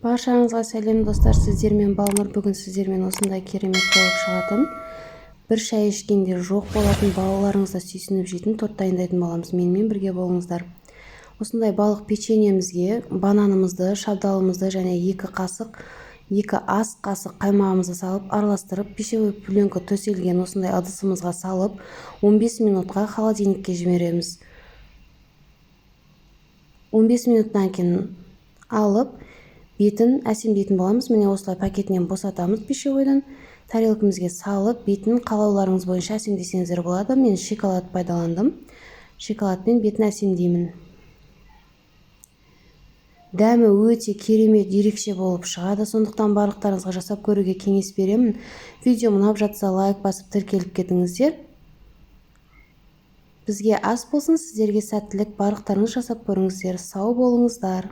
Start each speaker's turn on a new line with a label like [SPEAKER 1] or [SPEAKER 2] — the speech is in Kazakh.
[SPEAKER 1] Баршаңызға сәлем достар, сіздермен Балнұр. Бүгін сіздермен осындай керемет болып шығатын, бір шай ішкенде жоқ болатын, балаларыңызды сүйсініп жейтін торт дайындайтын боламыз. Менімен бірге болыңыздар. Осындай балық печеньемізге бананымызды, шабдалымызды және 2 ас қасық қаймағымызды салып, араластырып, пищевой пленка төселген осындай ыдысымызға салып, 15 минутқа холодильникке жібереміз. 15 минуттан кейін алып, бетін әсемдейтін боламыз. Міне осылай пакетінен босатамыз пищевойдан. Тарелкамызге салып, бетін қалауларыңыз бойынша әсемдесеңіздер болады. Мен шоколад пайдаландым. Шоколадпен бетін әсемдеймін. Дәмі өте керемет, ерекше болып шығады. Сондықтан барлықтарыңызға жасап көруге кеңес беремін. Видео ұнап жатса лайк басып тіркеліп кетіңіздер. Бізге ас болсын, сіздерге сәттілік, барлықтарыңыз жасап көріңіздер. Сау болыңыздар.